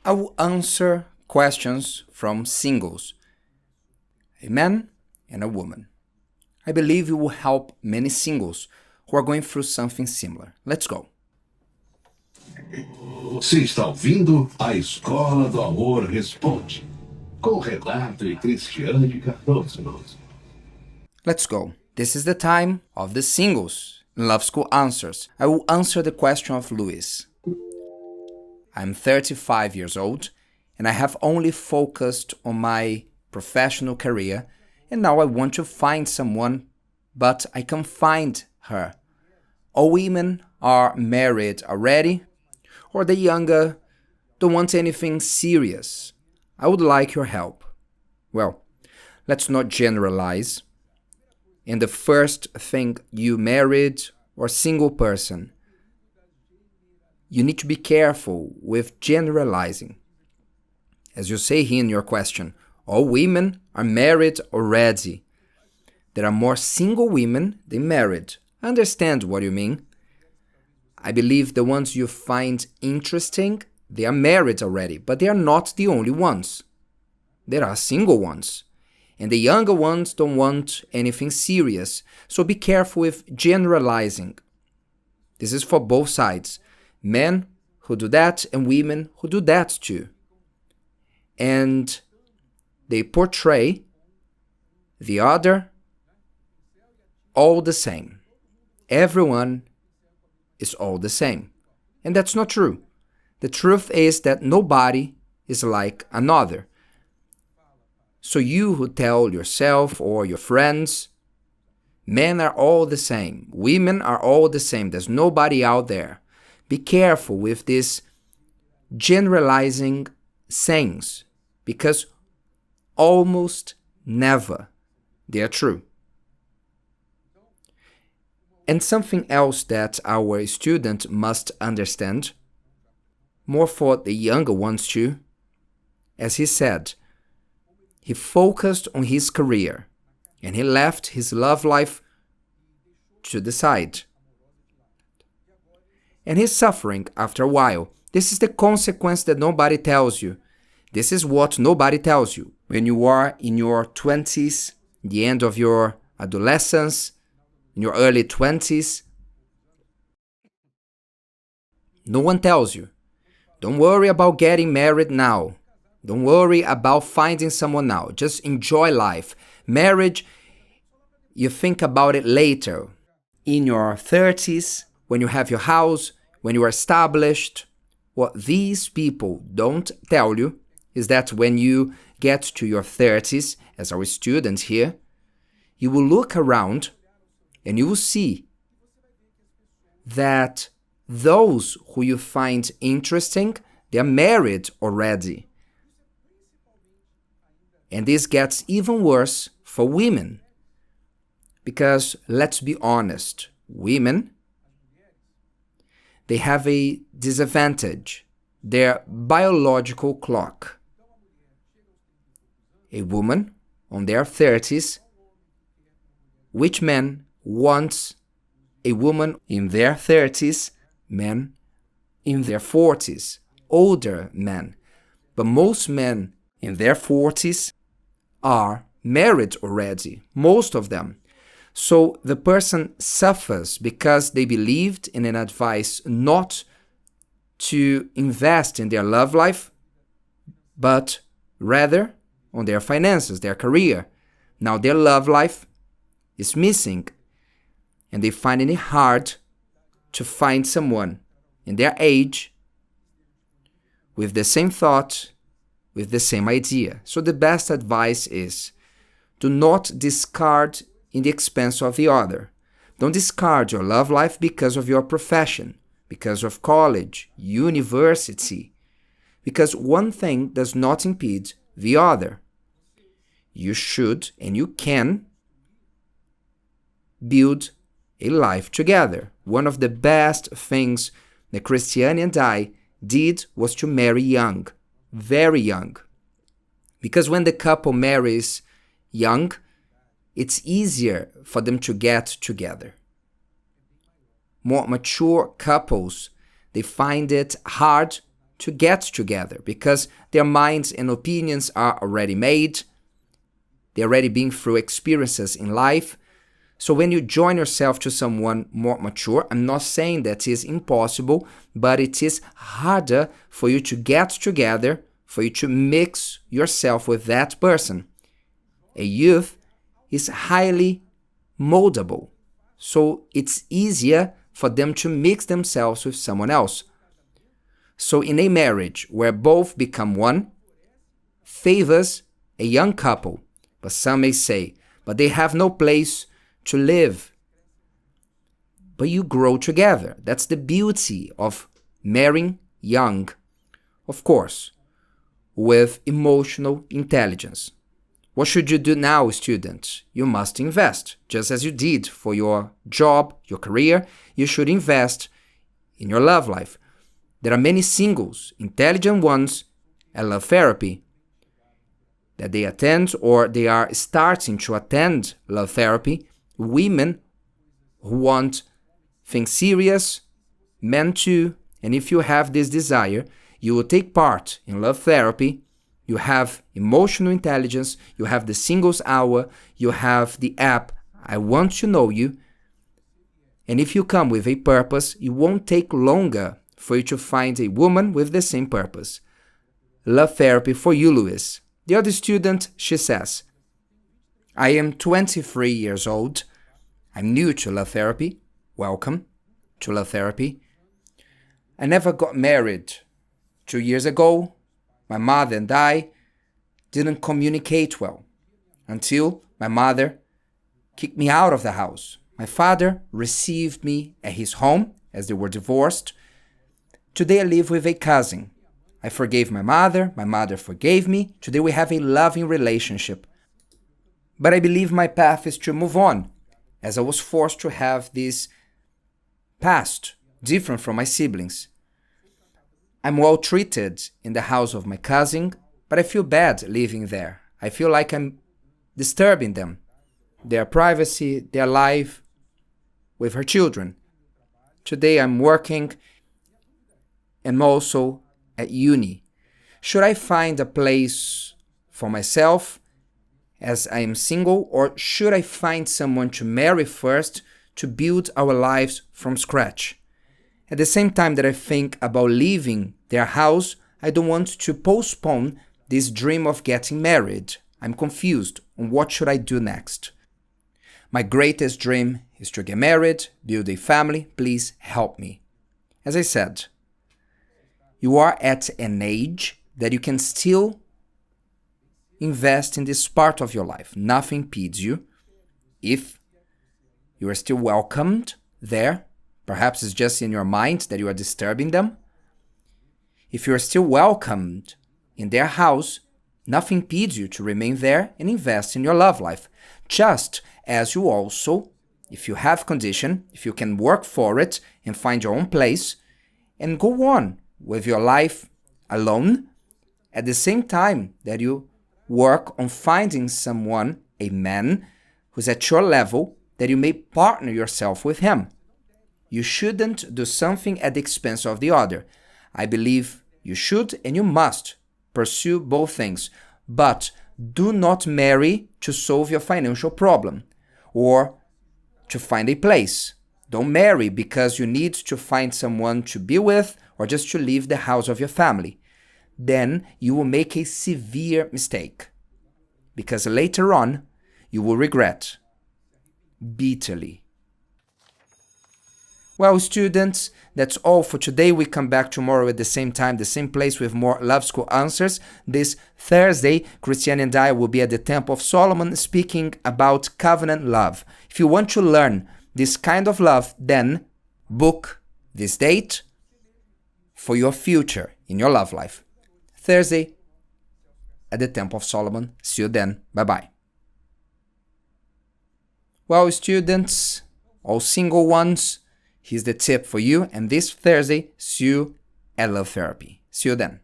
I will answer questions from singles, a man and a woman. I believe it will help many singles who are going through something similar. Let's go. Você está ouvindo a Escola do Amor Responde, com Renato e Cristiane Cardoso. Let's go. This is the time of the singles in Love School Answers. I will answer the question of Luis. I'm 35 years old and I have only focused on my professional career, and now I want to find someone, but I can't find her. All women are married already, or the younger don't want anything serious. I would like your help. Well, let's not generalize. And the first thing, you married or single person, you need to be careful with generalizing. As you say here in your question, all women are married already. There are more single women than married. I understand what you mean. I believe the ones you find interesting, they are married already, but they are not the only ones. There are single ones. And the younger ones don't want anything serious. So be careful with generalizing. This is for both sides. Men who do that and women who do that too. And they portray the other all the same. Everyone is all the same. And that's not true. The truth is that nobody is like another. So you who tell yourself or your friends, men are all the same, women are all the same, there's nobody out there. Be careful with this generalizing sayings, because almost never they are true. And something else that our student must understand, more for the younger ones too, as he said, he focused on his career and he left his love life to the side. And he's suffering after a while. This is the consequence that nobody tells you. This is what nobody tells you. When you are in your 20s, the end of your adolescence, in your early 20s, no one tells you. Don't worry about getting married now. Don't worry about finding someone now. Just enjoy life. Marriage, you think about it later. In your 30s, when you have your house, when you are established. What these people don't tell you is that when you get to your 30s, as our students here, you will look around and you will see that those who you find interesting, they are married already. And this gets even worse for women. Because let's be honest, women, they have a disadvantage, their biological clock. A woman on their 30s, which man wants a woman in their 30s, men in their 40s, older men. But most men in their 40s are married already, most of them. So the person suffers because they believed in an advice not to invest in their love life, but rather on their finances, their career. Now their love life is missing, and they find it hard to find someone in their age with the same thought, with the same idea. So the best advice is, do not discard in the expense of the other. Don't discard your love life because of your profession, because of college, university, because one thing does not impede the other. You should and you can build a life together. One of the best things that Christiane and I did was to marry young, very young. Because when the couple marries young, it's easier for them to get together. More mature couples, they find it hard to get together because their minds and opinions are already made. They're already been through experiences in life. So when you join yourself to someone more mature, I'm not saying that is impossible, but it is harder for you to get together, for you to mix yourself with that person. A youth is highly moldable, so it's easier for them to mix themselves with someone else. So in a marriage where both become one, favors a young couple, but some may say, but they have no place to live. But you grow together. That's the beauty of marrying young. Of course, with emotional intelligence. What should you do now, students? You must invest. Just as you did for your job, your career, you should invest in your love life. There are many singles, intelligent ones, at love therapy that they attend or they are starting to attend love therapy. Women who want things serious, men too, and if you have this desire, you will take part in love therapy. You have emotional intelligence, you have the singles hour, you have the app, I Want to Know You. And if you come with a purpose, it won't take longer for you to find a woman with the same purpose. Love therapy for you, Luis. The other student, she says, I am 23 years old. I'm new to love therapy. Welcome to love therapy. I never got married. 2 years ago, my mother and I didn't communicate well until my mother kicked me out of the house. My father received me at his home as they were divorced. Today I live with a cousin. I forgave my mother forgave me. Today we have a loving relationship. But I believe my path is to move on, as I was forced to have this past, different from my siblings. I'm well treated in the house of my cousin, but I feel bad living there. I feel like I'm disturbing them, their privacy, their life with her children. Today I'm working and also at uni. Should I find a place for myself as I am single, or should I find someone to marry first to build our lives from scratch? At the same time that I think about leaving their house, I don't want to postpone this dream of getting married. I'm confused on what should I do next. My greatest dream is to get married, build a family. Please help me. As I said, you are at an age that you can still invest in this part of your life. Nothing impedes you. If you are still welcomed there, perhaps it's just in your mind that you are disturbing them. If you are still welcomed in their house, nothing impedes you to remain there and invest in your love life. Just as you also, if you have condition, if you can work for it and find your own place and go on with your life alone, at the same time that you work on finding someone, a man, who's at your level, that you may partner yourself with him. You shouldn't do something at the expense of the other. I believe you should and you must pursue both things, but do not marry to solve your financial problem or to find a place. Don't marry because you need to find someone to be with or just to leave the house of your family. Then you will make a severe mistake, because later on you will regret bitterly. Well, students, that's all for today. We come back tomorrow at the same time, the same place with more Love School answers. This Thursday, Christiane and I will be at the Temple of Solomon speaking about covenant love. If you want to learn this kind of love, then book this date for your future in your love life. Thursday at the Temple of Solomon. See you then. Bye-bye. Well, students, all single ones, here's the tip for you. And this Thursday, see you at Love Therapy. See you then.